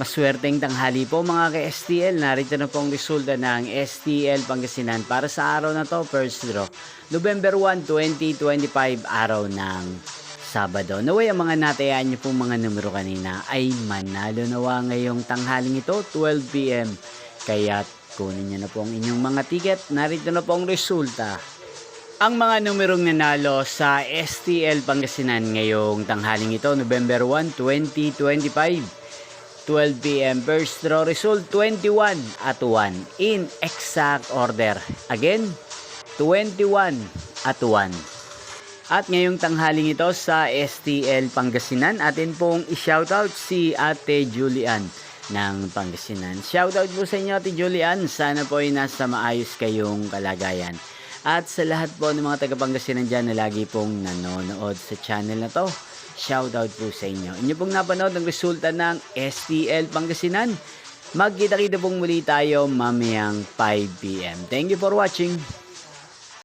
Maswerteng tanghali po mga ka-STL. Narito na po ang resulta ng STL Pangasinan para sa araw na to, first draw. November 1, 2025, araw ng Sabado. Naway ang mga natayaan niyo pong mga numero kanina ay manalo nawa ngayong tanghaling ito, 12 PM. Kaya kunin niyo na po ang inyong mga ticket. Narito na po ang resulta. Ang mga numerong nanalo sa STL Pangasinan ngayong tanghaling ito, November 1, 2025. 12 PM first draw result 21 at 1 in exact order. Again, 21 at 1. At ngayong tanghaling ito sa STL Pangasinan, atin pong i-shoutout si Ate Julian ng Pangasinan. Shoutout po sa inyo Ate Julian, sana po ay nasa maayos kayong kalagayan. At sa lahat po ng mga taga Pangasinan dyan na lagi pong nanonood sa channel na to, shoutout po sa inyo. Inyo pong napanood ang resulta ng STL Pangasinan. Magkita-kita pong muli tayo mamayang 5 PM. Thank you for watching.